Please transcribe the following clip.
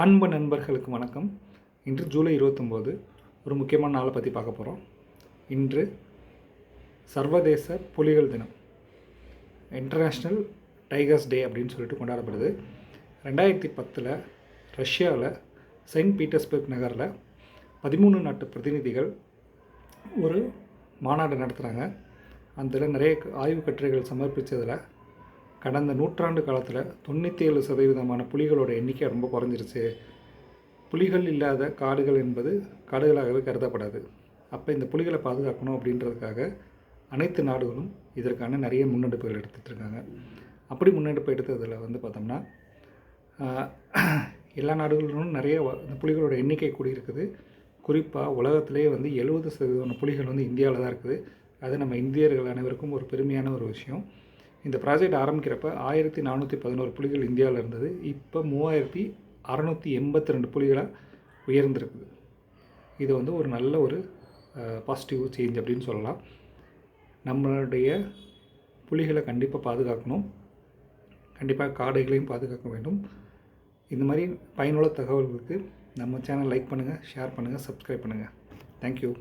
அன்பு நண்பர்களுக்கு வணக்கம். இன்று ஜூலை 29 ஒரு முக்கியமான நாளை பற்றி பார்க்க போகிறோம். இன்று சர்வதேச புலிகள் தினம், இன்டர்நேஷ்னல் டைகர்ஸ் டே அப்படின்னு சொல்லிட்டு கொண்டாடப்படுது. 2010 ரஷ்யாவில் செயின்ட் பீட்டர்ஸ்பர்க் நகரில் 13 நாட்டு பிரதிநிதிகள் ஒரு மாநாடு நடத்துகிறாங்க. அதில் நிறைய ஆய்வு கட்டுரைகள் சமர்ப்பித்ததில் கடந்த நூற்றாண்டு காலத்தில் 97% புலிகளோட எண்ணிக்கை ரொம்ப குறைஞ்சிருச்சு. புலிகள் இல்லாத காடுகள் என்பது காடுகளாகவே கருதப்படாது. அப்போ இந்த புலிகளை பாதுகாக்கணும் அப்படின்றதுக்காக அனைத்து நாடுகளும் இதற்கான நிறைய முன்னெடுப்புகள் எடுத்துகிட்ருக்காங்க. அப்படி முன்னெடுப்பு எடுத்ததில் பார்த்தோம்னா எல்லா நாடுகளிலும் நிறைய புலிகளோட எண்ணிக்கை கூடியிருக்குது. குறிப்பாக உலகத்திலே 70% புலிகள் இந்தியாவில் தான் இருக்குது. அது நம்ம இந்தியர்கள் அனைவருக்கும் ஒரு பெருமையான ஒரு விஷயம். இந்த ப்ராஜெக்ட் ஆரம்பிக்கிறப்ப 1411 புலிகள் இந்தியாவில் இருந்தது. இப்போ 3682 புலிகளாக உயர்ந்திருக்குது. இது ஒரு நல்ல ஒரு பாசிட்டிவ் சேஞ்ச் அப்படின்னு சொல்லலாம். நம்மளுடைய புலிகளை கண்டிப்பாக பாதுகாக்கணும். கண்டிப்பாக காடுகளையும் பாதுகாக்க வேண்டும். இந்த மாதிரி பயனுள்ள தகவல்களுக்கு நம்ம சேனல் லைக் பண்ணுங்கள், ஷேர் பண்ணுங்கள், சப்ஸ்கிரைப் பண்ணுங்கள். தேங்க்யூ.